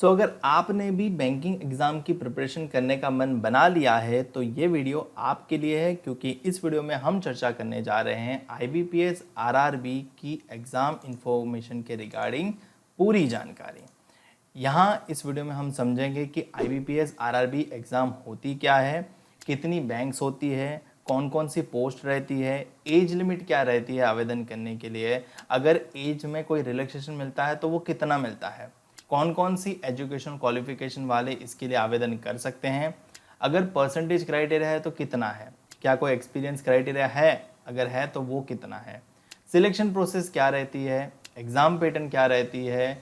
अगर आपने भी बैंकिंग एग्ज़ाम की प्रिपरेशन करने का मन बना लिया है तो ये वीडियो आपके लिए है, क्योंकि इस वीडियो में हम चर्चा करने जा रहे हैं आईबीपीएस आरआरबी की एग्ज़ाम इन्फॉर्मेशन के रिगार्डिंग पूरी जानकारी। यहाँ इस वीडियो में हम समझेंगे कि आईबीपीएस आरआरबी एग्ज़ाम होती क्या है, कितनी बैंक्स होती है, कौन कौन सी पोस्ट रहती है, एज लिमिट क्या रहती है आवेदन करने के लिए, अगर एज में कोई रिलैक्सेशन मिलता है तो वो कितना मिलता है, कौन कौन सी एजुकेशन क्वालिफिकेशन वाले इसके लिए आवेदन कर सकते हैं, अगर परसेंटेज क्राइटेरिया है तो कितना है, क्या कोई एक्सपीरियंस क्राइटेरिया है, अगर है तो वो कितना है, सिलेक्शन प्रोसेस क्या रहती है, एग्ज़ाम पैटर्न क्या रहती है,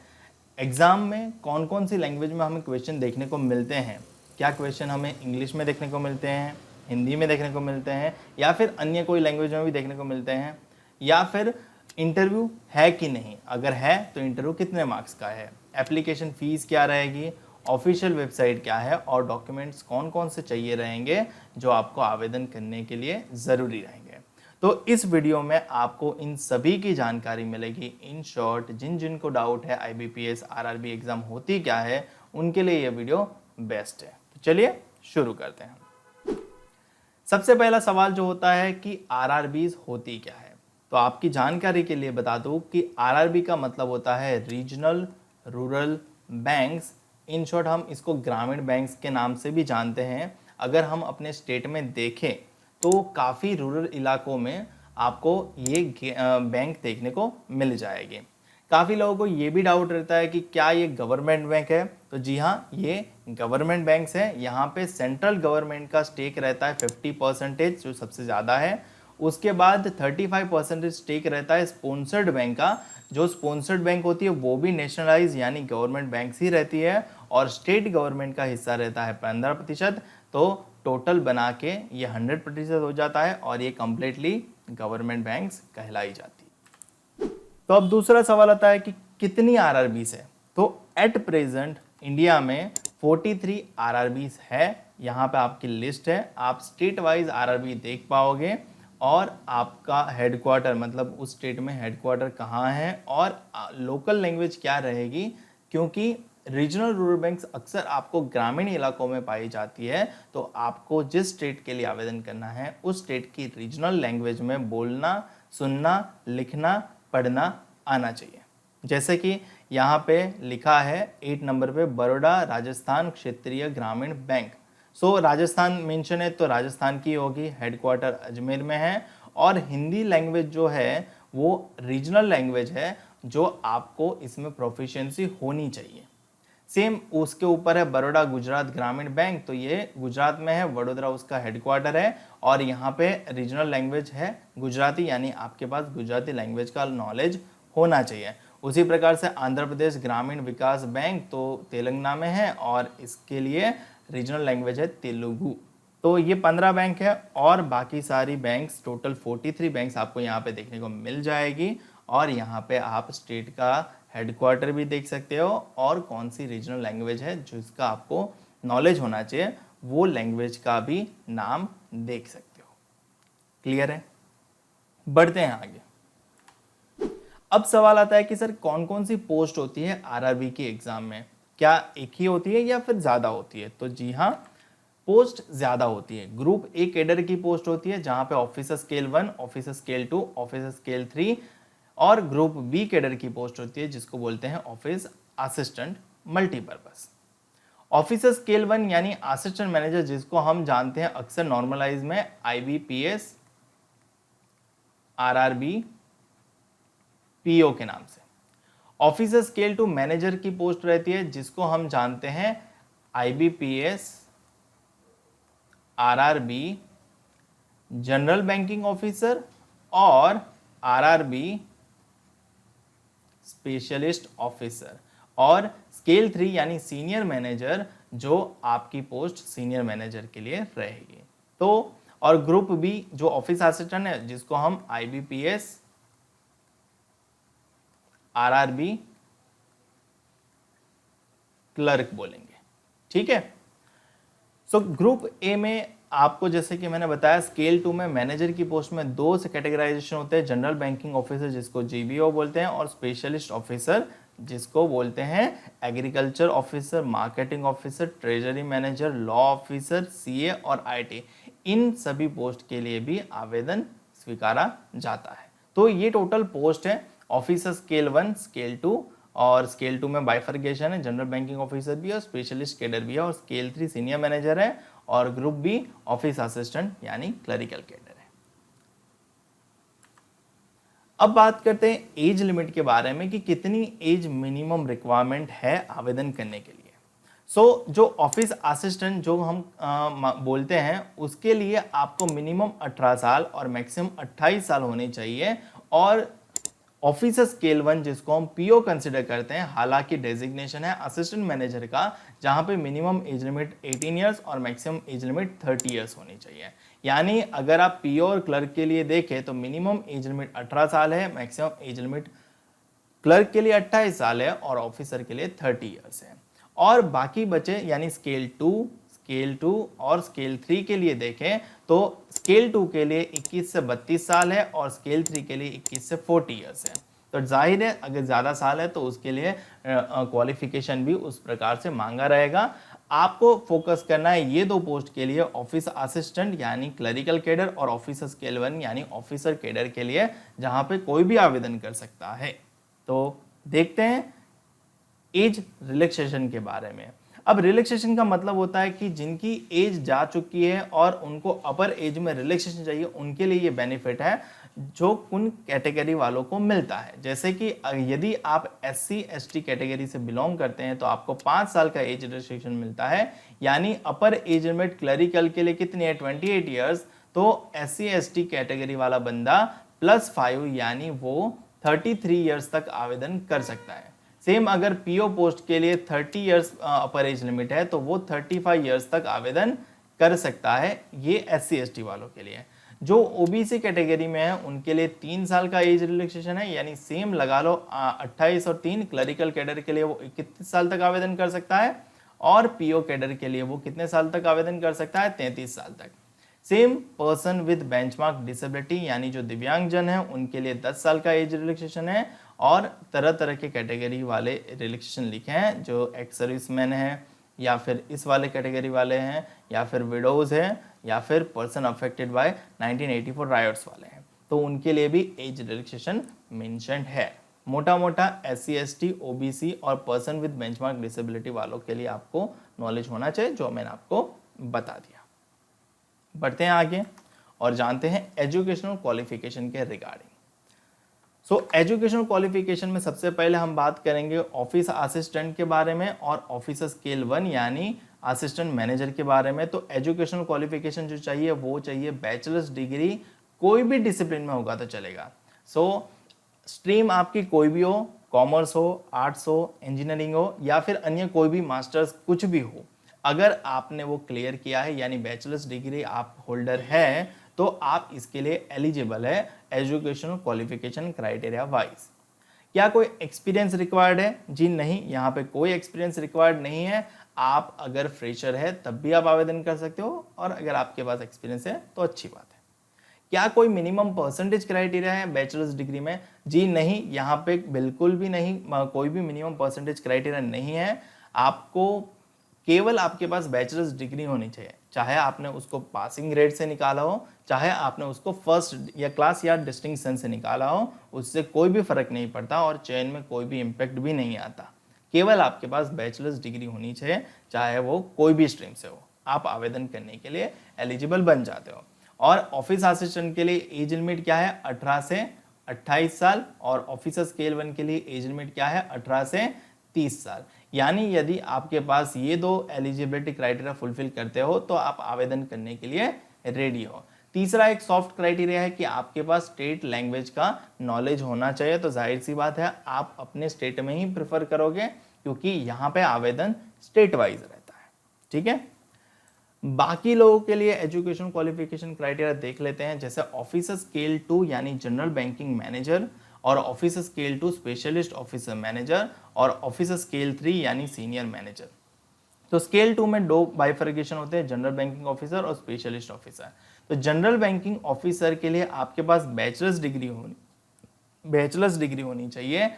एग्ज़ाम में कौन कौन सी लैंग्वेज में हमें क्वेश्चन देखने को मिलते हैं, क्या क्वेश्चन हमें इंग्लिश में देखने को मिलते हैं, हिंदी में देखने को मिलते हैं, या फिर अन्य कोई लैंग्वेज में भी देखने को मिलते हैं, या फिर इंटरव्यू है कि नहीं, अगर है तो इंटरव्यू कितने मार्क्स का है, एप्लीकेशन फ़ीस क्या रहेगी, ऑफिशियल वेबसाइट क्या है और डॉक्यूमेंट्स कौन कौन से चाहिए रहेंगे जो आपको आवेदन करने के लिए ज़रूरी रहेंगे। तो इस वीडियो में आपको इन सभी की जानकारी मिलेगी। इन शॉर्ट जिन जिन को डाउट है आईबीपीएस आरआरबी एग्ज़ाम होती क्या है, उनके लिए ये वीडियो बेस्ट है। तो चलिए शुरू करते हैं। सबसे पहला सवाल जो होता है कि आरआरबीज होती क्या है, तो आपकी जानकारी के लिए बता दूं कि आरआरबी का मतलब होता है regional rural banks. In short हम इसको ग्रामीण बैंक्स के नाम से भी जानते हैं। अगर हम अपने स्टेट में देखें तो काफ़ी रूरल इलाकों में आपको ये बैंक देखने को मिल जाएगी। काफ़ी लोगों को ये भी डाउट रहता है कि क्या ये गवर्नमेंट बैंक है, तो जी हाँ, ये गवर्नमेंट बैंक्स है। यहाँ पे सेंट्रल गवर्नमेंट का स्टेक रहता है 50%, जो सबसे ज़्यादा है। उसके बाद 35% स्टेक रहता है स्पॉन्सर्ड बैंक का। जो स्पॉन्सर्ड बैंक होती है वो भी नेशनलाइज यानी गवर्नमेंट बैंक्स ही रहती है, और स्टेट गवर्नमेंट का हिस्सा रहता है 15%। तो टोटल बना के ये 100% हो जाता है और ये कम्प्लीटली गवर्नमेंट बैंक्स कहलाई जाती है। तो अब दूसरा सवाल आता है कि कितनी आरआरबीज है। तो एट प्रेजेंट इंडिया में 43 आरआरबीज है। यहाँ पे आपकी लिस्ट है, आप स्टेट वाइज आरआरबी देख पाओगे और आपका हेडक्वार्टर मतलब उस स्टेट में हेडक्वार्टर कहाँ है और लोकल लैंग्वेज क्या रहेगी, क्योंकि रीजनल रूरल बैंक्स अक्सर आपको ग्रामीण इलाकों में पाई जाती है। तो आपको जिस स्टेट के लिए आवेदन करना है उस स्टेट की रीजनल लैंग्वेज में बोलना, सुनना, लिखना, पढ़ना आना चाहिए। जैसे कि यहाँ पे लिखा है 8 नंबर पे बड़ौदा राजस्थान क्षेत्रीय ग्रामीण बैंक। राजस्थान मेंशन है तो राजस्थान की होगी, हेडक्वार्टर अजमेर में है। और हिंदी लैंग्वेज जो है वो रीजनल लैंग्वेज है जो आपको इसमें प्रोफिशिएंसी होनी चाहिए। सेम उसके ऊपर है बड़ौदा गुजरात ग्रामीण बैंक, तो ये गुजरात में है, वडोदरा उसका हेडक्वार्टर है और यहाँ पे रीजनल लैंग्वेज है गुजराती, यानी आपके पास गुजराती लैंग्वेज का नॉलेज होना चाहिए। उसी प्रकार से आंध्र प्रदेश ग्रामीण विकास बैंक तो तेलंगाना में है और इसके लिए रीजनल लैंग्वेज है तेलुगु। तो ये 15 बैंक है और बाकी सारी बैंक्स, टोटल 43 बैंक्स आपको यहाँ पे देखने को मिल जाएगी। और यहाँ पे आप स्टेट का हेडक्वार्टर भी देख सकते हो और कौन सी रीजनल लैंग्वेज है जिसका आपको नॉलेज होना चाहिए, वो लैंग्वेज का भी नाम देख सकते हो। क्लियर है? बढ़ते हैं आगे। अब सवाल आता है कि सर कौन कौन सी पोस्ट होती है आरआरबी की एग्जाम में, क्या एक ही होती है या फिर ज़्यादा होती है? तो जी हाँ, पोस्ट ज़्यादा होती है। ग्रुप ए कैडर की पोस्ट होती है जहाँ पे officer scale 1, officer scale 2, officer scale 3 और ग्रुप बी कैडर की पोस्ट होती है जिसको बोलते हैं office assistant multipurpose. Officer scale 1 यानी असिस्टेंट मैनेजर, जिसको हम जानते हैं अक्सर नॉर्मलाइज में आईबीपीएस आरआरबी पीओ के नाम से। ऑफिसर स्केल 2 मैनेजर की पोस्ट रहती है जिसको हम जानते हैं IBPS RRB general banking officer और आरआरबी स्पेशलिस्ट ऑफिसर। और स्केल 3 यानी सीनियर मैनेजर, जो आपकी पोस्ट सीनियर मैनेजर के लिए रहेगी। तो और ग्रुप बी जो ऑफिस असिस्टेंट है जिसको हम आईबीपीएस आरआरबी क्लर्क बोलेंगे। ठीक है। ग्रुप ए में आपको जैसे कि मैंने बताया स्केल 2 में मैनेजर की पोस्ट में 2 से कैटेगराइजेशन होते हैं, जनरल बैंकिंग ऑफिसर जिसको जीबीओ बोलते हैं और स्पेशलिस्ट ऑफिसर जिसको बोलते हैं agriculture officer, marketing officer, treasury manager, law officer, CA और आईटी, इन सभी पोस्ट के लिए भी आवेदन स्वीकारा जाता है। तो ये टोटल पोस्ट है। ऑफिसर स्केल 1, स्केल 2 और स्केल 2 में बाइफर्केशन है, जनरल बैंकिंग ऑफिसर भी है और स्पेशलिस्ट कैडर भी है, और स्केल 3 सीनियर मैनेजर है और ग्रुप बी ऑफिस असिस्टेंट यानी क्लरिकल कैडर है। अब बात करते हैं एज लिमिट के बारे में कि कितनी एज मिनिमम रिक्वायरमेंट है आवेदन करने के लिए। जो ऑफिस असिस्टेंट जो हम बोलते हैं उसके लिए आपको मिनिमम 18 साल और मैक्सिमम 28 साल होने चाहिए। और ऑफिसर स्केल 1 जिसको हम पीओ कंसिडर करते हैं, हालांकि डेजिग्नेशन है असिस्टेंट मैनेजर का, जहां पे मिनिमम एज लिमिट 18 इयर्स और मैक्सिमम एज लिमिट 30 इयर्स होनी चाहिए। यानी अगर आप पीओ और क्लर्क के लिए देखें तो मिनिमम एज लिमिट 18 साल है, मैक्सिमम एज लिमिट क्लर्क के लिए 28 साल है और ऑफिसर के लिए 30 इयर्स है। और बाकी बचे यानी स्केल 2 और स्केल 3 के लिए देखें तो स्केल 2 के लिए 21 से 32 साल है और स्केल 3 के लिए 21 से 40 इयर्स है। तो जाहिर है अगर ज़्यादा साल है तो उसके लिए क्वालिफिकेशन भी उस प्रकार से मांगा रहेगा। आपको फोकस करना है ये दो पोस्ट के लिए, ऑफिस असिस्टेंट यानी क्लरिकल कैडर और ऑफिसर स्केल 1 यानी ऑफिसर कैडर के लिए, जहां पे कोई भी आवेदन कर सकता है। तो देखते हैं एज रिलैक्सेशन के बारे में। अब रिलैक्सेशन का मतलब होता है कि जिनकी एज जा चुकी है और उनको अपर एज में रिलैक्सेशन चाहिए, उनके लिए ये बेनिफिट है जो उन कैटेगरी वालों को मिलता है। जैसे कि यदि आप SC ST कैटेगरी से बिलोंग करते हैं तो आपको 5 साल का एज रिलैक्सेशन मिलता है, यानी अपर एज लिमिट क्लरिकल के लिए कितनी है 28 इयर्स। तो SC ST कैटेगरी वाला बंदा +5 यानी वो 33 इयर्स तक आवेदन कर सकता है। सेम अगर पीओ पोस्ट के लिए 30 इयर्स अपर एज लिमिट है तो वो 35 इयर्स तक आवेदन कर सकता है, ये SC ST वालों के लिए। जो ओबीसी कैटेगरी में है उनके लिए 3 साल का एज रिलैक्सेशन है, यानी सेम लगा लो 28 और 3। क्लरिकल कैडर के लिए वो 21 साल तक आवेदन कर सकता है और पीओ कैडर के लिए वो कितने साल तक आवेदन कर सकता है 33 साल तक। Same person with benchmark disability यानी जो दिव्यांगजन है उनके लिए 10 साल का एज रिलैक्सेशन है, और तरह तरह के कैटेगरी वाले रिलैक्सेशन लिखे हैं, जो एक्स सर्विसमैन है या फिर इस वाले कैटेगरी वाले हैं या फिर विडोज हैं या फिर पर्सन अफेक्टेड बाय 1984 रायट्स वाले हैं, तो उनके लिए भी एज रिलैक्सेशन मेंशन्ड है। मोटा मोटा SC ST OBC और पर्सन विद बेंचमार्क डिसेबिलिटी वालों के लिए आपको नॉलेज होना चाहिए, जो मैंने आपको बता दिया। बढ़ते हैं आगे और जानते हैं एजुकेशनल क्वालिफिकेशन के रिगार्डिंग। एजुकेशनल क्वालिफिकेशन में सबसे पहले हम बात करेंगे ऑफिस असिस्टेंट के बारे में और ऑफिसर स्केल 1 यानी असिस्टेंट मैनेजर के बारे में। तो एजुकेशनल क्वालिफिकेशन जो चाहिए वो चाहिए बैचलर्स डिग्री, कोई भी डिसिप्लिन में होगा तो चलेगा। स्ट्रीम आपकी कोई भी हो, कॉमर्स हो, आर्ट्स हो, इंजीनियरिंग हो या फिर अन्य कोई भी मास्टर्स कुछ भी हो, अगर आपने वो क्लियर किया है यानी बैचलर्स डिग्री आप होल्डर है तो आप इसके लिए एलिजिबल है एजुकेशनल क्वालिफिकेशन क्राइटेरिया वाइज। क्या कोई एक्सपीरियंस रिक्वायर्ड है? जी नहीं, यहाँ पे कोई एक्सपीरियंस रिक्वायर्ड नहीं है। आप अगर फ्रेशर है तब भी आप आवेदन कर सकते हो और अगर आपके पास एक्सपीरियंस है तो अच्छी बात है। क्या कोई मिनिमम परसेंटेज क्राइटेरिया है बैचलर्स डिग्री में? जी नहीं, यहाँ पे बिल्कुल भी नहीं, कोई भी मिनिमम परसेंटेज क्राइटेरिया नहीं है। आपको केवल आपके पास बैचलर्स डिग्री होनी चाहिए, चाहे आपने उसको पासिंग ग्रेड से निकाला हो, चाहे आपने उसको फर्स्ट या क्लास या डिस्टिंक्शन से निकाला हो, उससे कोई भी फर्क नहीं पड़ता और चयन में कोई भी इम्पैक्ट भी नहीं आता। केवल आपके पास बैचलर्स डिग्री होनी चाहिए, चाहे वो कोई भी स्ट्रीम से हो, आप आवेदन करने के लिए एलिजिबल बन जाते हो। और ऑफिस असिस्टेंट के लिए एज लिमिट क्या है 18 से 28 साल और ऑफिसर स्केल 1 के लिए एज लिमिट क्या है 18 से 30 साल। यानी यदि आपके पास ये दो एलिजिबिलिटी क्राइटेरिया फुलफिल करते हो तो आप आवेदन करने के लिए रेडी हो। तीसरा एक सॉफ्ट क्राइटेरिया है कि आपके पास स्टेट लैंग्वेज का नॉलेज होना चाहिए। तो जाहिर सी बात है आप अपने स्टेट में ही प्रेफर करोगे क्योंकि यहाँ पे आवेदन स्टेट वाइज रहता है। ठीक है, बाकी लोगों के लिए एजुकेशन क्वालिफिकेशन क्राइटेरिया देख लेते हैं। जैसे ऑफिसर स्केल 2 यानी जनरल बैंकिंग मैनेजर और officer scale 2 specialist officer manager और ऑफिसर स्केल 3 यानी सीनियर मैनेजर। तो स्केल 2 में दो बाइफर्केशन होते हैं, जनरल बैंकिंग ऑफिसर और स्पेशलिस्ट ऑफिसर। तो जनरल बैंकिंग ऑफिसर के लिए आपके पास बैचलर्स डिग्री होनी चाहिए।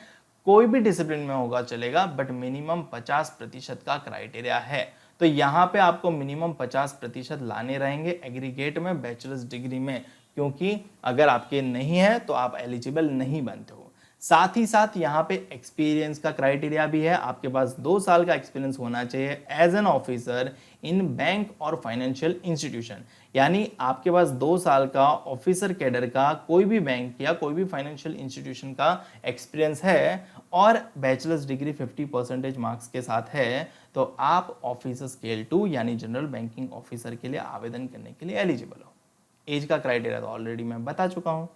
कोई भी डिसिप्लिन में होगा चलेगा, बट मिनिमम 50% का क्राइटेरिया है। तो यहाँ पे आपको मिनिमम 50% लाने रहेंगे एग्रीगेट में, बैचलर्स डिग्री में, क्योंकि अगर आपके नहीं है तो आप एलिजिबल नहीं बनते हो। साथ ही साथ यहाँ पे एक्सपीरियंस का क्राइटेरिया भी है, आपके पास 2 साल का एक्सपीरियंस होना चाहिए as an officer in bank और फाइनेंशियल इंस्टीट्यूशन। यानी आपके पास 2 साल का ऑफिसर कैडर का कोई भी बैंक या कोई भी फाइनेंशियल इंस्टीट्यूशन का एक्सपीरियंस है और बैचलर्स डिग्री 50% मार्क्स के साथ है, तो आप ऑफिसर स्केल 2 यानी जनरल बैंकिंग ऑफिसर के लिए आवेदन करने के लिए एलिजिबल हो। एज का क्राइटेरिया तो ऑलरेडी मैं बता चुका हूँ।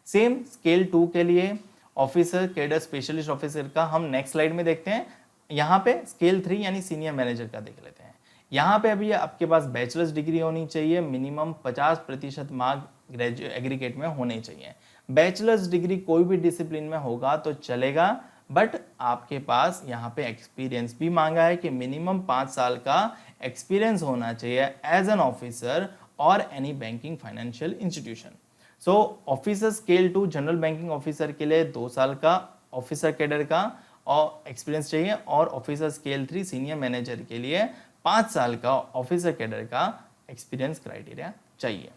सेम स्केल 2 के लिए ऑफिसर कैडर स्पेशलिस्ट ऑफिसर का हम नेक्स्ट स्लाइड में देखते हैं। यहाँ पे स्केल 3 यानी सीनियर मैनेजर का देख लेते हैं। यहाँ पे अभी आपके पास बैचलर्स डिग्री होनी चाहिए, मिनिमम 50% मार्क एग्रीगेट में होने चाहिए। बैचलर्स डिग्री कोई भी डिसिप्लिन में होगा तो चलेगा, बट आपके पास यहाँ पे एक्सपीरियंस भी मांगा है कि मिनिमम 5 साल का एक्सपीरियंस होना चाहिए एज एन ऑफिसर और any banking financial institution. So officer scale 2 general banking officer के लिए 2 साल का ऑफिसर कैडर का और एक्सपीरियंस चाहिए, और ऑफिसर स्केल 3 सीनियर मैनेजर के लिए 5 साल का ऑफिसर कैडर का एक्सपीरियंस क्राइटेरिया चाहिए।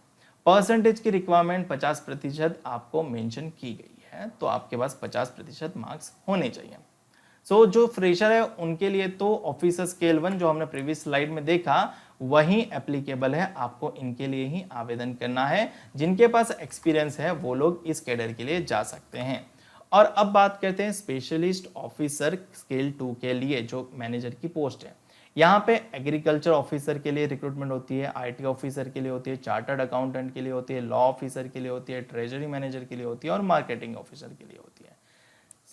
परसेंटेज की रिक्वायरमेंट 50% आपको मेंशन की गई है, तो आपके पास 50% मार्क्स होने चाहिए। सो जो फ्रेशर है उनके लिए तो ऑफिसर स्केल 1 जो हमने प्रीवियस स्लाइड में देखा वही एप्लीकेबल है, आपको इनके लिए ही आवेदन करना है। जिनके पास एक्सपीरियंस है वो लोग इस कैडर के लिए जा सकते हैं। और अब बात करते हैं स्पेशलिस्ट ऑफिसर स्केल 2 के लिए जो मैनेजर की पोस्ट है। यहाँ पे एग्रीकल्चर ऑफिसर के लिए रिक्रूटमेंट होती है, आईटी ऑफिसर के लिए होती है, चार्टर्ड अकाउंटेंट के लिए होती है, लॉ ऑफिसर के लिए होती है, ट्रेजरी मैनेजर के लिए होती है और मार्केटिंग ऑफिसर के लिए होती है।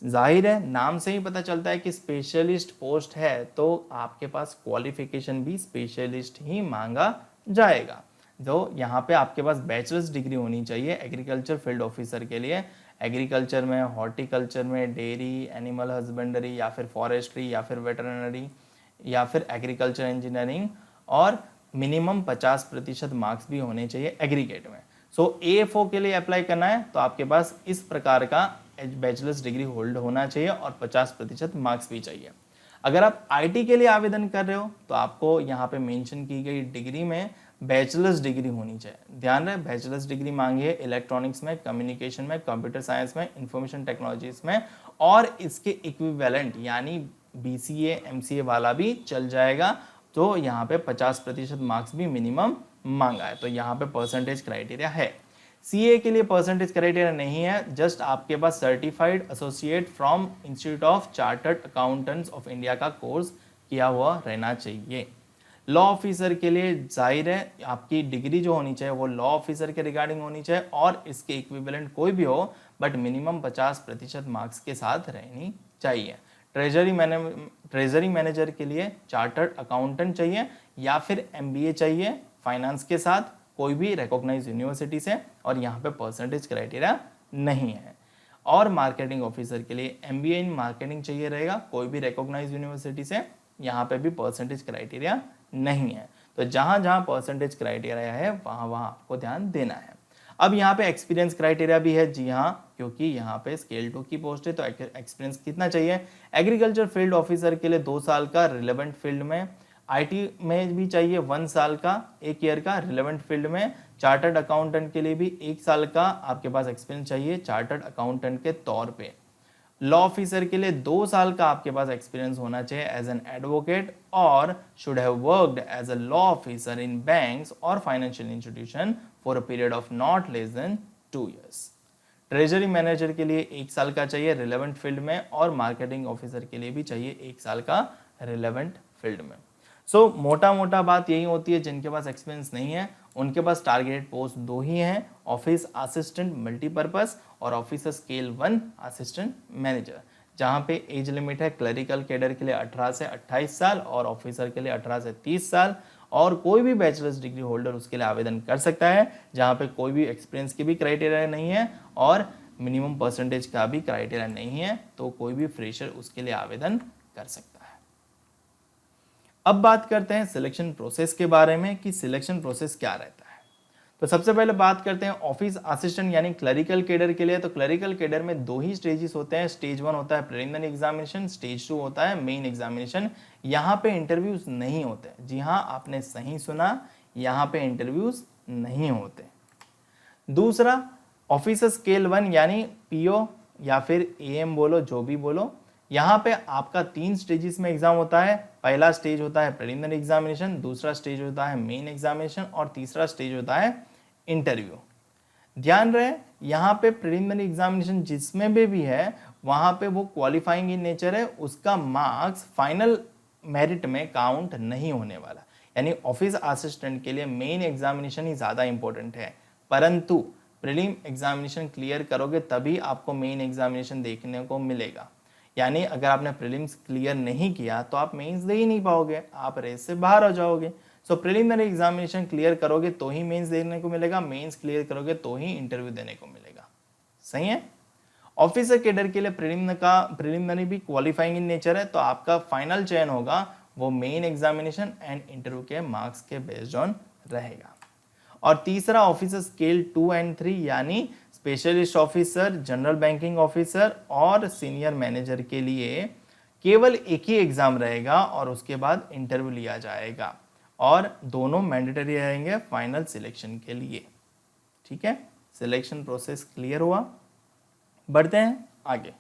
जाहिर है नाम से ही पता चलता है कि स्पेशलिस्ट पोस्ट है, तो आपके पास क्वालिफिकेशन भी स्पेशलिस्ट ही मांगा जाएगा। जो यहाँ पे आपके पास बैचलर्स डिग्री होनी चाहिए एग्रीकल्चर फील्ड ऑफिसर के लिए। एग्रीकल्चर में, हॉर्टिकल्चर में, डेयरी, एनिमल हस्बेंड्री या फिर फॉरेस्ट्री या फिर वेटरनरी या फिर एग्रीकल्चर इंजीनियरिंग, और मिनिमम 50% मार्क्स भी होने चाहिए एग्रीगेट में। सो AFO के लिए अप्लाई करना है तो आपके पास इस प्रकार का बैचलर्स डिग्री होल्ड होना चाहिए और 50% मार्क्स भी चाहिए। अगर आप IT के लिए आवेदन कर रहे हो तो आपको यहाँ पे मेंशन की गई डिग्री में बैचलर्स डिग्री होनी चाहिए। ध्यान रहे बैचलर्स डिग्री मांगी है इलेक्ट्रॉनिक्स में, कम्युनिकेशन में, कंप्यूटर साइंस में, इंफॉर्मेशन टेक्नोलॉजीज में, और इसके इक्विवेलेंट यानी BCA MCA वाला भी चल जाएगा। तो यहाँ पे 50% मार्क्स भी मिनिमम मांगा है, तो यहाँ पे परसेंटेज क्राइटेरिया है। CA के लिए परसेंटेज क्राइटेरिया नहीं है, जस्ट आपके पास certified associate from institute of chartered accountants of India का कोर्स किया हुआ रहना चाहिए। लॉ ऑफिसर के लिए जाहिर है आपकी डिग्री जो होनी चाहिए वो लॉ ऑफिसर के रिगार्डिंग होनी चाहिए और इसके इक्विवेलेंट कोई भी हो, बट मिनिमम 50% मार्क्स के साथ रहनी चाहिए। ट्रेजरी मैनेजर के लिए चार्टर्ड अकाउंटेंट चाहिए या फिर MBA चाहिए फाइनेंस के साथ कोई भी रिकॉग्नाइज्ड यूनिवर्सिटी से, और यहाँ पे परसेंटेज क्राइटेरिया नहीं है। और मार्केटिंग ऑफिसर के लिए MBA इन मार्केटिंग चाहिए रहेगा कोई भी रिकॉग्नाइज्ड यूनिवर्सिटी से, यहाँ पे भी परसेंटेज क्राइटेरिया नहीं है। तो जहाँ जहाँ परसेंटेज क्राइटेरिया है वहाँ वहाँ आपको ध्यान देना है। अब यहाँ पे एक्सपीरियंस क्राइटेरिया भी है, जी हाँ, क्योंकि यहाँ पे स्केल 2 की पोस्ट है तो एक्सपीरियंस कितना चाहिए। एग्रीकल्चर फील्ड ऑफिसर के लिए 2 साल का रिलेवेंट फील्ड में, IT में भी चाहिए 1 साल का 1 ईयर का रिलेवेंट फील्ड में, चार्टर्ड अकाउंटेंट के लिए भी 1 साल का आपके पास एक्सपीरियंस चाहिए चार्टर्ड अकाउंटेंट के तौर पे। लॉ ऑफिसर के लिए 2 साल का आपके पास एक्सपीरियंस होना चाहिए एज एन एडवोकेट और should have worked as a law officer in banks और financial institution for a period of not less than 2 years। Treasury manager के लिए 1 साल का चाहिए रिलेवेंट फील्ड में, और मार्केटिंग ऑफिसर के लिए भी चाहिए 1 साल का रिलेवेंट फील्ड में। सो मोटा मोटा बात यही होती है, जिनके पास एक्सपीरियंस नहीं है उनके पास टारगेटेड पोस्ट 2 ही हैं, ऑफिस असिस्टेंट मल्टीपर्पस और ऑफिसर स्केल 1 असिस्टेंट मैनेजर, जहां पे एज लिमिट है क्लरिकल कैडर के लिए 18 से 28 साल और ऑफिसर के लिए 18 से 30 साल, और कोई भी बैचलर्स डिग्री होल्डर उसके लिए आवेदन कर सकता है, जहां पे कोई भी एक्सपीरियंस की भी क्राइटेरिया नहीं है और मिनिमम परसेंटेज का भी क्राइटेरिया नहीं है, तो कोई भी फ्रेशर उसके लिए आवेदन कर सकता है। अब बात करते हैं सिलेक्शन प्रोसेस के बारे में कि सिलेक्शन प्रोसेस क्या रहता है। तो सबसे पहले बात करते हैं ऑफिस असिस्टेंट यानी क्लरिकल कैडर के लिए। तो क्लरिकल कैडर में दो ही स्टेजेस होते हैं। स्टेज 1 होता है प्रिलिमिनरी एग्जामिनेशन, स्टेज 2 होता है मेन एग्जामिनेशन। यहाँ पे इंटरव्यूज नहीं होते। जी हाँ, आपने सही सुना, यहाँ पे इंटरव्यूज नहीं होते। दूसरा ऑफिसर स्केल 1 यानी पीओ या फिर एएम बोलो, जो भी बोलो, यहाँ पे आपका 3 स्टेजेस में एग्जाम होता है। पहला स्टेज होता है प्रिलिमिनरी एग्जामिनेशन, दूसरा स्टेज होता है मेन एग्जामिनेशन और तीसरा स्टेज होता है इंटरव्यू। ध्यान रहे, यहाँ पे प्रिलिमिनरी एग्जामिनेशन जिसमें भी है वहाँ पे वो क्वालिफाइंग इन नेचर है, उसका मार्क्स फाइनल मेरिट में काउंट नहीं होने वाला। यानी ऑफिस असिस्टेंट के लिए मेन एग्जामिनेशन ही ज़्यादा इंपॉर्टेंट है, परंतु प्रीलिम एग्जामिनेशन क्लियर करोगे तभी आपको मेन एग्जामिनेशन देखने को मिलेगा। यानी अगर आपने प्रीलिम्स क्लियर नहीं किया तो आप मेंस दे ही नहीं पाओगे, आप रेस से बाहर हो जाओगे। सो प्रीलिमिनरी एग्जामिनेशन क्लियर करोगे तो ही मेंस देने को मिलेगा, मेंस क्लियर करोगे तो ही इंटरव्यू देने को मिलेगा। सही है। ऑफिसर कैडर के लिए प्रीलिमिनरी भी क्वालिफाइंग इन नेचर है, तो आपका फाइनल चयन होगा वो मेन एग्जामिनेशन एंड इंटरव्यू के मार्क्स के बेस्ड ऑन रहेगा। और तीसरा ऑफिसर स्केल 2 एंड 3 यानी specialist officer, general banking officer और सीनियर मैनेजर के लिए केवल एक ही एग्जाम रहेगा और उसके बाद इंटरव्यू लिया जाएगा और दोनों मैंडेटरी रहेंगे फाइनल सिलेक्शन के लिए। ठीक है, सिलेक्शन प्रोसेस क्लियर हुआ। बढ़ते हैं आगे,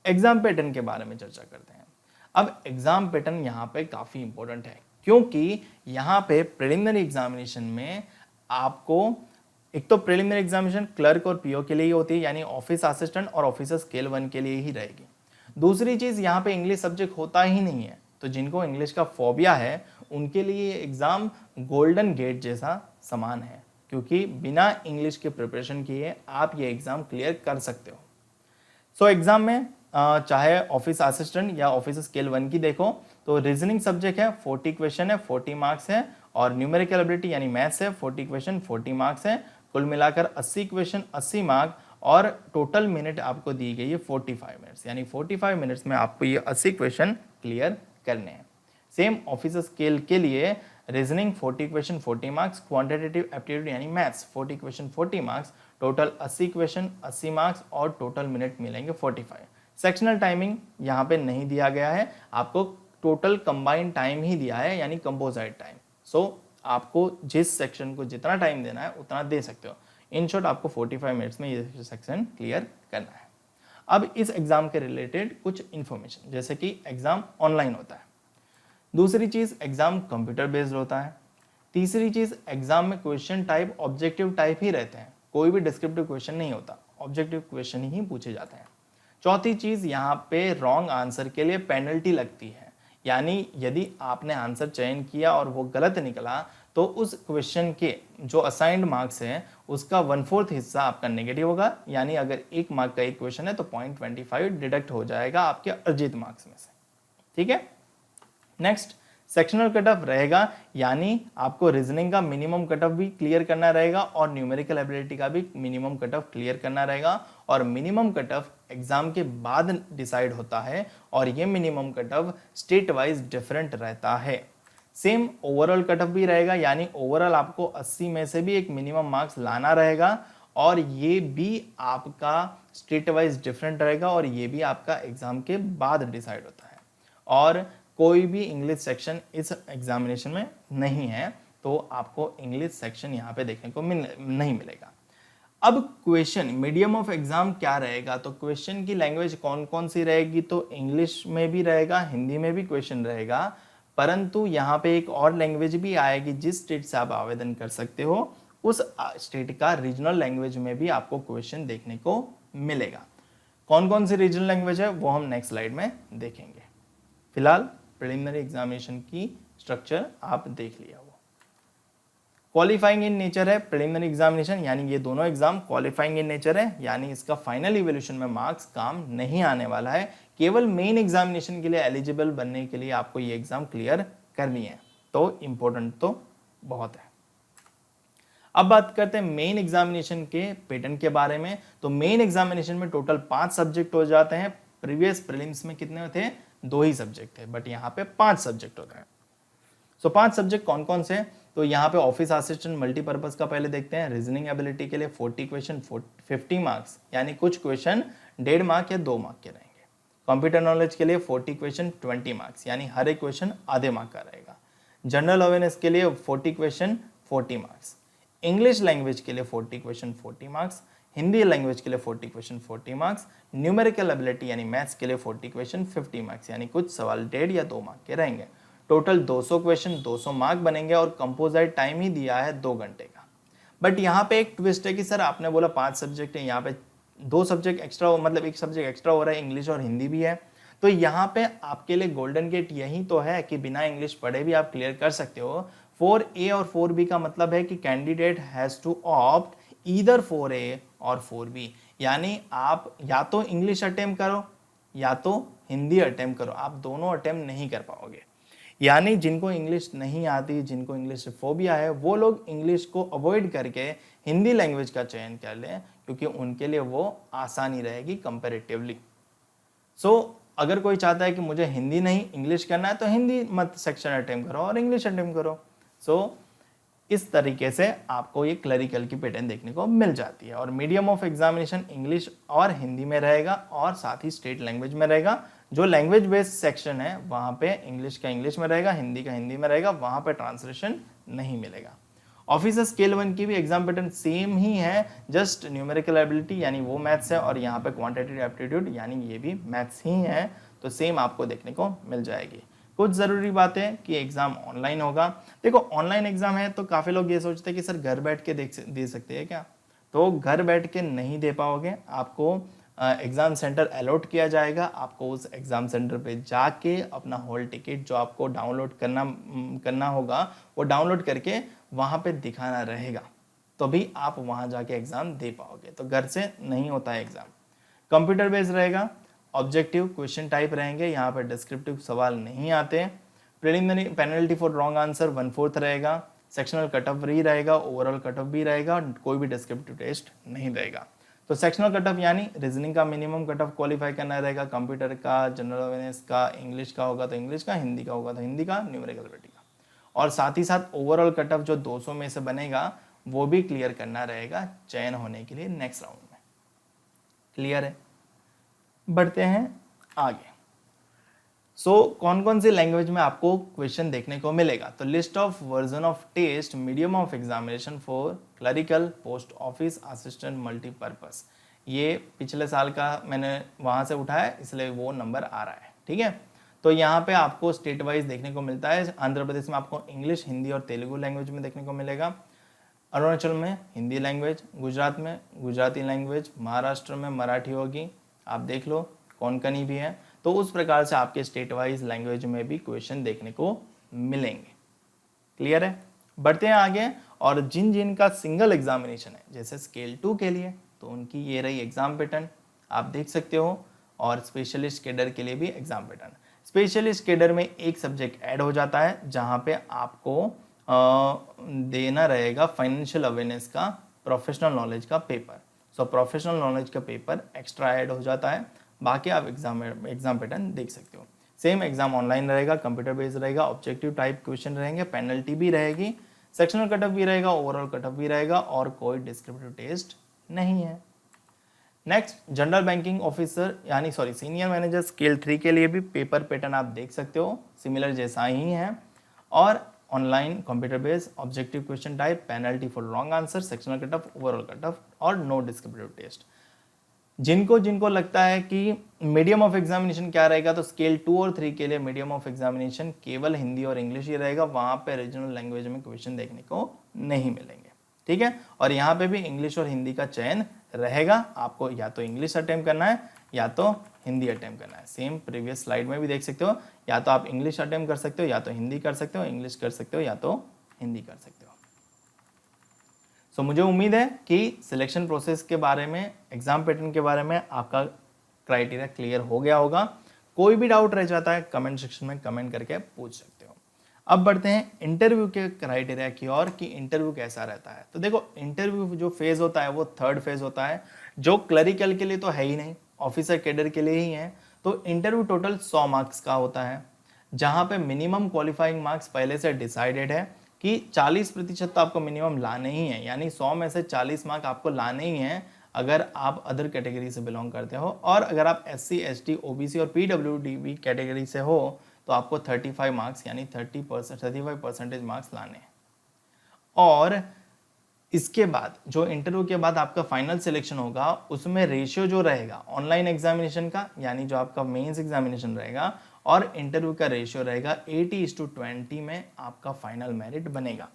एग्जाम पैटर्न के बारे में चर्चा करते हैं। अब एग्जाम पैटर्न यहाँ पे काफी इंपॉर्टेंट है, क्योंकि यहाँ पे प्रिलिमिनरी एग्जामिनेशन में आपको एक तो प्रिलिमिनरी एग्जामिनेशन क्लर्क और पीओ के लिए ही होती है, यानी ऑफिस असिस्टेंट और ऑफिसर स्केल 1 के लिए ही रहेगी। दूसरी चीज, यहाँ पे इंग्लिश सब्जेक्ट होता ही नहीं है, तो जिनको इंग्लिश का फोबिया है उनके लिए ये एग्जाम गोल्डन गेट जैसा समान है, क्योंकि बिना इंग्लिश के प्रिपरेशन किए आप ये एग्जाम क्लियर कर सकते हो। सो एग्जाम में चाहे ऑफिस असिस्टेंट या ऑफिस स्केल 1 की देखो तो रीजनिंग सब्जेक्ट है, 40 क्वेश्चन है, 40 मार्क्स है, और न्यूमेरिकल एबिलिटी यानी मैथ्स है, 40 क्वेश्चन 40 मार्क्स है। कुल मिलाकर 80 क्वेश्चन 80 मार्क, और टोटल मिनट आपको दी गई है 45 मिनट्स, यानी 45 मिनट्स में आपको ये 80 क्वेश्चन क्लियर करने हैं। सेम ऑफिस स्केल के लिए reasoning 40 question 40 marks, quantitative aptitude यानी maths 40 question 40 marks, total 80 question 80 marks और टोटल मिनट मिलेंगे 45। सेक्शनल टाइमिंग यहाँ पे नहीं दिया गया है, आपको टोटल कंबाइंड टाइम ही दिया है, यानी कंपोजिट टाइम। सो आपको जिस सेक्शन को जितना टाइम देना है उतना दे सकते हो। इन शॉर्ट आपको 45 मिनट्स में ये सेक्शन क्लियर करना है। अब इस एग्जाम के रिलेटेड कुछ इन्फॉर्मेशन, जैसे कि एग्जाम ऑनलाइन होता है। दूसरी चीज, एग्जाम कंप्यूटर बेस्ड होता है। तीसरी चीज, एग्जाम में क्वेश्चन टाइप ऑब्जेक्टिव टाइप ही रहते हैं, कोई भी डिस्क्रिप्टिव क्वेश्चन नहीं होता, ऑब्जेक्टिव क्वेश्चन ही पूछे जाते हैं। चौथी चीज, यहाँ पे रॉन्ग आंसर के लिए पेनल्टी लगती है, यानी यदि आपने आंसर चयन किया और वो गलत निकला तो उस क्वेश्चन के जो असाइंड मार्क्स हैं उसका 1/4 हिस्सा आपका नेगेटिव होगा, यानी अगर 1 मार्क का एक क्वेश्चन है तो 0.25 डिडक्ट हो जाएगा आपके अर्जित मार्क्स में से। ठीक है। नेक्स्ट, सेक्शनल कट ऑफ रहेगा, यानी आपको रीजनिंग का मिनिमम कट ऑफ भी क्लियर करना रहेगा और न्यूमेरिकल एबिलिटी का भी मिनिमम कट ऑफ क्लियर करना रहेगा, और मिनिमम कट ऑफ एग्जाम के बाद डिसाइड होता है और ये minimum cut off state wise different रहता है। सेम ओवरऑल कट ऑफ भी रहेगा, यानी ओवरऑल आपको 80 में से भी एक मिनिमम मार्क्स लाना रहेगा, और ये भी आपका स्टेट वाइज डिफरेंट रहेगा, और ये भी आपका एग्जाम के बाद डिसाइड होता है। और कोई भी इंग्लिश सेक्शन इस एग्जामिनेशन में नहीं है, तो आपको इंग्लिश सेक्शन यहाँ पे देखने को नहीं मिलेगा। अब क्वेश्चन मीडियम ऑफ एग्जाम क्या रहेगा, तो क्वेश्चन की लैंग्वेज कौन कौन सी रहेगी, तो इंग्लिश में भी रहेगा, हिंदी में भी क्वेश्चन रहेगा, परंतु यहाँ पे एक और लैंग्वेज भी आएगी जिस स्टेट से आप आवेदन कर सकते हो, उस स्टेट का रीजनल लैंग्वेज में भी आपको क्वेश्चन देखने को मिलेगा। कौन कौन सी रीजनल लैंग्वेज है वो हम नेक्स्ट स्लाइड में देखेंगे। फिलहाल प्रिलिमिनरी एग्जामिनेशन की स्ट्रक्चर आप देख लिया। वो क्वालिफाइंग इन नेचर है प्रिलिमिनरी एग्जामिनेशन, यानी ये दोनों एग्जाम क्वालिफाइंग इन नेचर है, यानी इसका फाइनल इवैल्यूएशन में मार्क्स काम नहीं आने वाला है। केवल मेन एग्जामिनेशन के लिए एलिजिबल बनने के लिए आपको ये एग्जाम क्लियर करनी है, तो इंपॉर्टेंट तो बहुत है। अब बात करते हैं मेन एग्जामिनेशन के पैटर्न के बारे में। तो मेन एग्जामिनेशन में टोटल 5 सब्जेक्ट हो जाते हैं। प्रीवियस प्रीलिम्स में कितने थे, 2 ही सब्जेक्ट थे, बट यहाँ पे 5 सब्जेक्ट होते हैं। सो 5 सब्जेक्ट कौन कौन से, तो यहाँ पे ऑफिस असिस्टेंट मल्टीपर्पज का पहले देखते हैं। रीजनिंग एबिलिटी के लिए 40 क्वेश्चन 50 मार्क्स, यानी कुछ क्वेश्चन 1.5 मार्क या 2 मार्क के रहेंगे। कंप्यूटर नॉलेज के लिए 40 क्वेश्चन 20 मार्क्स, यानी हर एक क्वेश्चन आधे मार्क का रहेगा। जनरल अवेयरनेस के लिए 40 क्वेश्चन 40 मार्क्स। इंग्लिश लैंग्वेज के लिए 40 क्वेश्चन 40 मार्क्स। हिंदी लैंग्वेज के लिए 40 क्वेश्चन 40 मार्क्स। न्यूमेरिकल एबिलिटी यानी मैथ्स के लिए 40 क्वेश्चन 50 मार्क्स, यानी कुछ सवाल 1.5 या 2 मार्क के रहेंगे। टोटल 200 क्वेश्चन 200 मार्क बनेंगे और कंपोजिट टाइम ही दिया है 2 घंटे का। बट यहाँ पे एक ट्विस्ट है कि सर आपने बोला 5 सब्जेक्ट है, यहाँ पे 2 सब्जेक्ट एक्स्ट्रा, मतलब एक सब्जेक्ट एक्स्ट्रा हो रहा है, इंग्लिश और हिंदी भी है। तो यहाँ पे आपके लिए गोल्डन गेट यही तो है कि बिना इंग्लिश पढ़े भी आप क्लियर कर सकते हो। 4A और 4B का मतलब है कि candidate has to opt either 4A और 4B, यानी आप या तो इंग्लिश अटेम्प्ट करो या तो हिंदी अटेम्प्ट करो, आप दोनों अटेम्प्ट नहीं कर पाओगे। यानी जिनको इंग्लिश नहीं आती, जिनको इंग्लिश से फोबिया है, वो लोग इंग्लिश को अवॉइड करके हिंदी लैंग्वेज का चयन कर लें, क्योंकि उनके लिए वो आसानी रहेगी कंपैरेटिवली। सो अगर कोई चाहता है कि मुझे हिंदी नहीं इंग्लिश करना है, तो हिंदी मत सेक्शन अटेम्प्ट करो और इंग्लिश अटेम्प्ट करो। सो इस तरीके से आपको ये क्लरिकल की पैटर्न देखने को मिल जाती है। और मीडियम ऑफ एग्जामिनेशन इंग्लिश और हिंदी में रहेगा और साथ ही स्टेट लैंग्वेज में रहेगा। जो लैंग्वेज बेस्ड सेक्शन है वहाँ पे इंग्लिश का इंग्लिश में रहेगा, हिंदी का हिंदी में रहेगा, वहाँ पे ट्रांसलेशन नहीं मिलेगा। ऑफिसर स्केल 1 की भी एग्जाम पैटर्न सेम ही है, जस्ट न्यूमेरिकल एबिलिटी यानी वो मैथ्स है और यहाँ पे क्वांटिटेटिव एप्टीट्यूड यानी ये भी मैथ्स ही है, तो सेम आपको देखने को मिल जाएगी। कुछ ज़रूरी बातें कि एग्ज़ाम ऑनलाइन होगा। देखो ऑनलाइन एग्ज़ाम है तो काफ़ी लोग ये सोचते हैं कि सर घर बैठ के दे सकते हैं क्या, तो घर बैठ के नहीं दे पाओगे। आपको एग्ज़ाम सेंटर अलॉट किया जाएगा, आपको उस एग्ज़ाम सेंटर पे जाके अपना हॉल टिकट जो आपको डाउनलोड करना होगा वो डाउनलोड करके वहाँ पे दिखाना रहेगा, तो भी आप वहाँ जाके एग्ज़ाम दे पाओगे। तो घर से नहीं होता है एग्ज़ाम। कंप्यूटर बेस्ड रहेगा, ऑब्जेक्टिव क्वेश्चन टाइप रहेंगे, यहाँ पर डिस्क्रिप्टिव सवाल नहीं आते। Preliminary penalty for wrong answer 1/4 रहेगा। सेक्शनल कट ऑफ भी रहेगा, ओवरऑल कट ऑफ भी रहेगा, कोई भी डिस्क्रिप्टिव टेस्ट नहीं रहेगा। तो सेक्शनल कट ऑफ यानी रीजनिंग का मिनिमम कट ऑफ क्वालिफाई करना रहेगा, कंप्यूटर का, जनरल अवेयरनेस का, इंग्लिश का होगा तो इंग्लिश का, हिंदी का होगा तो हिंदी का, न्यूमेरिकल एबिलिटी का, और साथ ही साथ ओवरऑल कट ऑफ जो 200 में से बनेगा वो भी क्लियर करना रहेगा चयन होने के लिए नेक्स्ट राउंड में। क्लियर है? बढ़ते हैं आगे। कौन कौन सी लैंग्वेज में आपको क्वेश्चन देखने को मिलेगा, तो list of version of test medium of examination for clerical post office assistant multipurpose, ये पिछले साल का मैंने वहां से उठाया इसलिए वो नंबर आ रहा है, ठीक है। तो यहाँ पे आपको स्टेट वाइज देखने को मिलता है। आंध्र प्रदेश में आपको इंग्लिश, हिंदी और तेलुगु लैंग्वेज में देखने को मिलेगा। अरुणाचल में हिंदी लैंग्वेज, गुजरात में गुजराती लैंग्वेज, महाराष्ट्र में मराठी होगी, आप देख लो कोंकणी भी है। तो उस प्रकार से आपके स्टेट वाइज लैंग्वेज में भी क्वेश्चन देखने को मिलेंगे। क्लियर है? बढ़ते हैं आगे। और जिन जिन का सिंगल एग्जामिनेशन है जैसे स्केल 2 के लिए, तो उनकी ये रही एग्जाम पैटर्न, आप देख सकते हो। और स्पेशलिस्ट कैडर के लिए भी एग्जाम पैटर्न। स्पेशलिस्ट कैडर में एक सब्जेक्ट ऐड हो जाता है जहाँ पे आपको देना रहेगा फाइनेंशियल अवेयरनेस का, प्रोफेशनल नॉलेज का पेपर। सो प्रोफेशनल नॉलेज का पेपर एक्स्ट्रा ऐड हो जाता है, बाकी आप एग्जाम पैटर्न देख सकते हो। सेम एग्जाम ऑनलाइन रहेगा, कंप्यूटर बेस्ड रहेगा, ऑब्जेक्टिव टाइप क्वेश्चन रहेंगे, पेनल्टी भी रहेगी, सेक्शनल कट ऑफ भी रहेगा, ओवरऑल कट ऑफ भी रहेगा और कोई डिस्क्रिप्टिव टेस्ट नहीं है। नेक्स्ट जनरल बैंकिंग ऑफिसर यानी सीनियर मैनेजर स्केल 3 के लिए भी पेपर पैटर्न आप देख सकते हो, सिमिलर जैसा ही है। और online computer based, objective question type, penalty for wrong answer, sectional cut off, overall cut off और नो डिस्क्रिप्टिव टेस्ट। जिनको लगता है कि मीडियम ऑफ एग्जामिनेशन क्या रहेगा, तो स्केल 2 और 3 के लिए मीडियम ऑफ एग्जामिनेशन केवल हिंदी और इंग्लिश ही रहेगा, वहाँ पे रीजनल लैंग्वेज में क्वेश्चन देखने को नहीं मिलेंगे, ठीक है। और यहाँ पे भी इंग्लिश और हिंदी का चयन रहेगा, आपको या तो इंग्लिश अटेम्प्ट करना है या तो हिंदी अटेम्प्ट करना है। सेम प्रीवियस स्लाइड में भी देख सकते हो, या तो आप इंग्लिश अटेम्प्ट कर सकते हो या तो हिंदी कर सकते हो, इंग्लिश कर सकते हो या तो हिंदी कर सकते हो। सो मुझे उम्मीद है कि सिलेक्शन प्रोसेस के बारे में, एग्जाम पैटर्न के बारे में आपका क्राइटेरिया क्लियर हो गया होगा। कोई भी डाउट रह जाता है कमेंट सेक्शन में कमेंट करके पूछ सकते हो। अब बढ़ते हैं इंटरव्यू के क्राइटेरिया की ओर कि इंटरव्यू कैसा रहता है। तो देखो इंटरव्यू जो फेज होता है वो 3rd फेज होता है, जो क्लरिकल के लिए तो है ही नहीं, ऑफिसर कैडर के लिए ही है। तो इंटरव्यू टोटल 100 मार्क्स का होता है। जहां पे मिनिमम क्वालिफाइंग मार्क्स पहले से डिसाइडेड है कि 40% तो आपको मिनिमम लाने ही है, यानी 100 में से 40 मार्क आपको लाने ही हैं अगर आप अदर कैटेगरी से बिलोंग करते हो। और अगर आप SC, ST, OBC और PWD कैटेगरी से हो तो आपको 35 मार्क्स यानी 35% मार्क्स लाने हैं। और इसके बाद जो इंटरव्यू के बाद आपका फाइनल सिलेक्शन होगा उसमें रेशियो जो रहेगा ऑनलाइन एग्जामिनेशन का, यानी जो आपका मेंस एग्जामिनेशन रहेगा और इंटरव्यू का रेशियो रहेगा 80:20 में आपका फाइनल मेरिट बनेगा।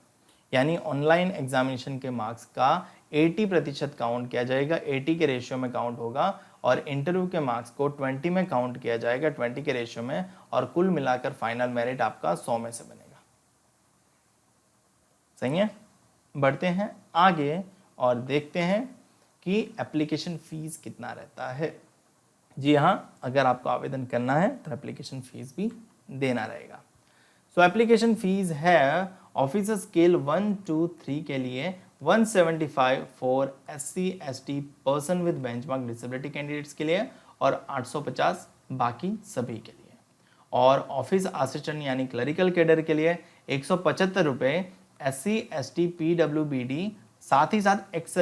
यानी ऑनलाइन एग्जामिनेशन के मार्क्स का 80% काउंट किया जाएगा, 80 के रेशियो में काउंट होगा, और इंटरव्यू के मार्क्स को 20 में काउंट किया जाएगा, 20 के रेशियो में, और कुल मिलाकर फाइनल मेरिट आपका 100 में से बनेगा। सही है, बढ़ते हैं आगे और देखते हैं कि एप्लीकेशन फीस कितना रहता है। जी हाँ, अगर आपको आवेदन करना है तो एप्लीकेशन फीस भी देना रहेगा। सो एप्लीकेशन फीस है ऑफिसर स्केल 1 to 3 के लिए 175 for SC, ST person with benchmark disability candidates के लिए और 850 बाकी सभी के लिए। और ऑफिस असिस्टेंट यानी क्लरिकल कैडर के लिए 175 रुपये, SC, ST, PWBD, साथ ही साथ एक्स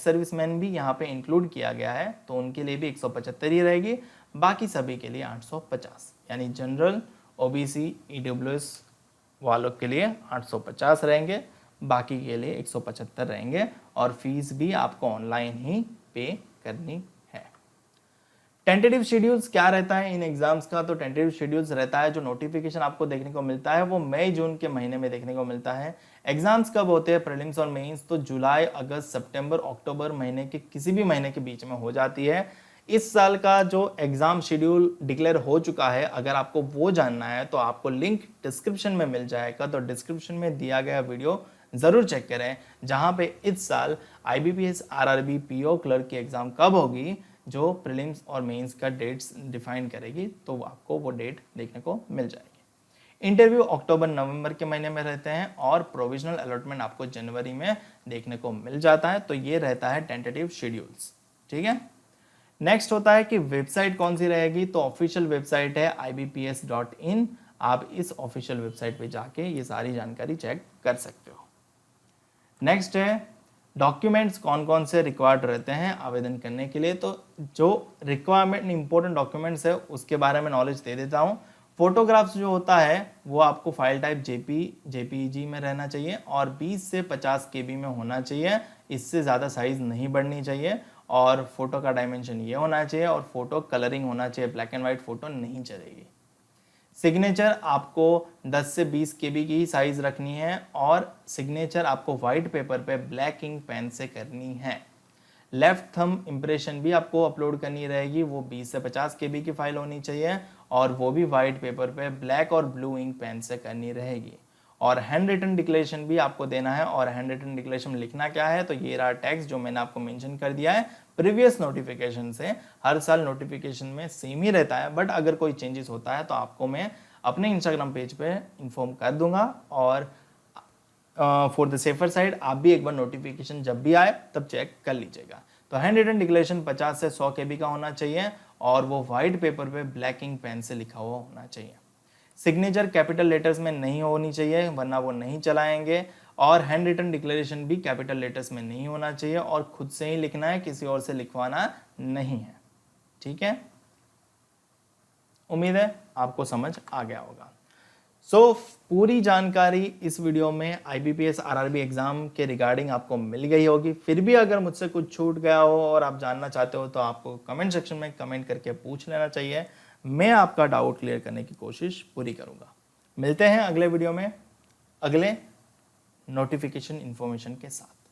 सर्विसमैन भी यहाँ पे इंक्लूड किया गया है तो उनके लिए भी 175 ही रहेगी, बाकी सभी के लिए 850, यानी जनरल, OBC, EWS वालों के लिए 850 रहेंगे, बाकी के लिए 175 रहेंगे, और फीस भी आपको ऑनलाइन ही पे करनी है। टेंटेटिव शेड्यूल्स क्या रहता है इन एग्जाम्स का? तो टेंटेटिव शेड्यूल्स रहता है, जो नोटिफिकेशन आपको देखने को मिलता है वो मई जून के महीने में देखने को मिलता है। एग्जाम्स कब होते हैं प्रीलिम्स और मेंस? तो जुलाई, अगस्त, सितंबर, अक्टूबर महीने के किसी भी महीने के बीच में हो जाती है। इस साल का जो एग्जाम शेड्यूल डिक्लेयर हो चुका है, अगर आपको वो जानना है तो आपको लिंक डिस्क्रिप्शन में मिल जाएगा, तो डिस्क्रिप्शन में दिया गया वीडियो जरूर चेक करें, जहां पे इस साल IBPS RRB PO क्लर्क की एग्जाम कब होगी, जो प्रीलिम्स और मेंस का डेट्स डिफाइन करेगी, तो आपको वो डेट देखने को मिल जाएगी। इंटरव्यू अक्टूबर नवंबर के महीने में रहते हैं और प्रोविजनल अलॉटमेंट आपको जनवरी में देखने को मिल जाता है। तो ये रहता है टेंटेटिव शेड्यूल्स, ठीक है। नेक्स्ट होता है कि वेबसाइट कौन सी रहेगी, तो ऑफिशियल वेबसाइट है ibps.in, आप इस ऑफिशियल वेबसाइट पे जाके ये सारी जानकारी चेक कर सकते हो। नेक्स्ट है डॉक्यूमेंट्स कौन कौन से रिक्वायर्ड रहते हैं आवेदन करने के लिए। तो जो रिक्वायरमेंट इंपॉर्टेंट डॉक्यूमेंट्स है उसके बारे में नॉलेज दे देता हूँ। फोटोग्राफ्स जो होता है वो आपको फाइल टाइप JPG में रहना चाहिए और 20 से 50 KB में होना चाहिए, इससे ज़्यादा साइज नहीं बढ़नी चाहिए, और फोटो का डायमेंशन ये होना चाहिए, और फोटो कलरिंग होना चाहिए, ब्लैक एंड वाइट फोटो नहीं चलेगी। सिग्नेचर आपको 10 से 20 KB की ही साइज रखनी है, और सिग्नेचर आपको व्हाइट पेपर पे ब्लैक इंक पेन से करनी है। लेफ्ट थंब इंप्रेशन भी आपको अपलोड करनी रहेगी, वो 20 से 50 KB की फाइल होनी चाहिए, और वो भी व्हाइट पेपर पे ब्लैक और ब्लू इंक पेन से करनी रहेगी। और हैंड रिटन डिक्लेरेशन भी आपको देना है, और हैंड रिटन डिक्लेरेशन में लिखना क्या है, तो ये रहा टेक्स्ट जो मैंने आपको मेंशन कर दिया है प्रीवियस नोटिफिकेशन से। हर साल नोटिफिकेशन में सेम ही रहता है, बट अगर कोई चेंजेस होता है तो आपको मैं अपने इंस्टाग्राम पेज पे इन्फॉर्म कर दूंगा, और फॉर द सेफर साइड आप भी एक बार नोटिफिकेशन जब भी आए तब चेक कर लीजिएगा। तो हैंड रिटन डिक्लेरेशन 50 से 100 KB का होना चाहिए, और वो व्हाइट पेपर पे ब्लैक इंक पेन से लिखा हुआ होना चाहिए। सिग्नेचर कैपिटल लेटर्स में नहीं होनी चाहिए, वरना वो नहीं चलाएंगे, और हैंड रिटन डिक्लेरेशन भी कैपिटल लेटर्स में नहीं होना चाहिए, और खुद से ही लिखना है, किसी और से लिखवाना नहीं है, ठीक है। उम्मीद है आपको समझ आ गया होगा। सो पूरी जानकारी इस वीडियो में IBPS RRB एग्जाम के रिगार्डिंग आपको मिल गई होगी। फिर भी अगर मुझसे कुछ छूट गया हो और आप जानना चाहते हो तो आपको कमेंट सेक्शन में कमेंट करके पूछ लेना चाहिए, मैं आपका डाउट क्लियर करने की कोशिश पूरी करूंगा। मिलते हैं अगले वीडियो में अगले नोटिफिकेशन इन्फॉर्मेशन के साथ।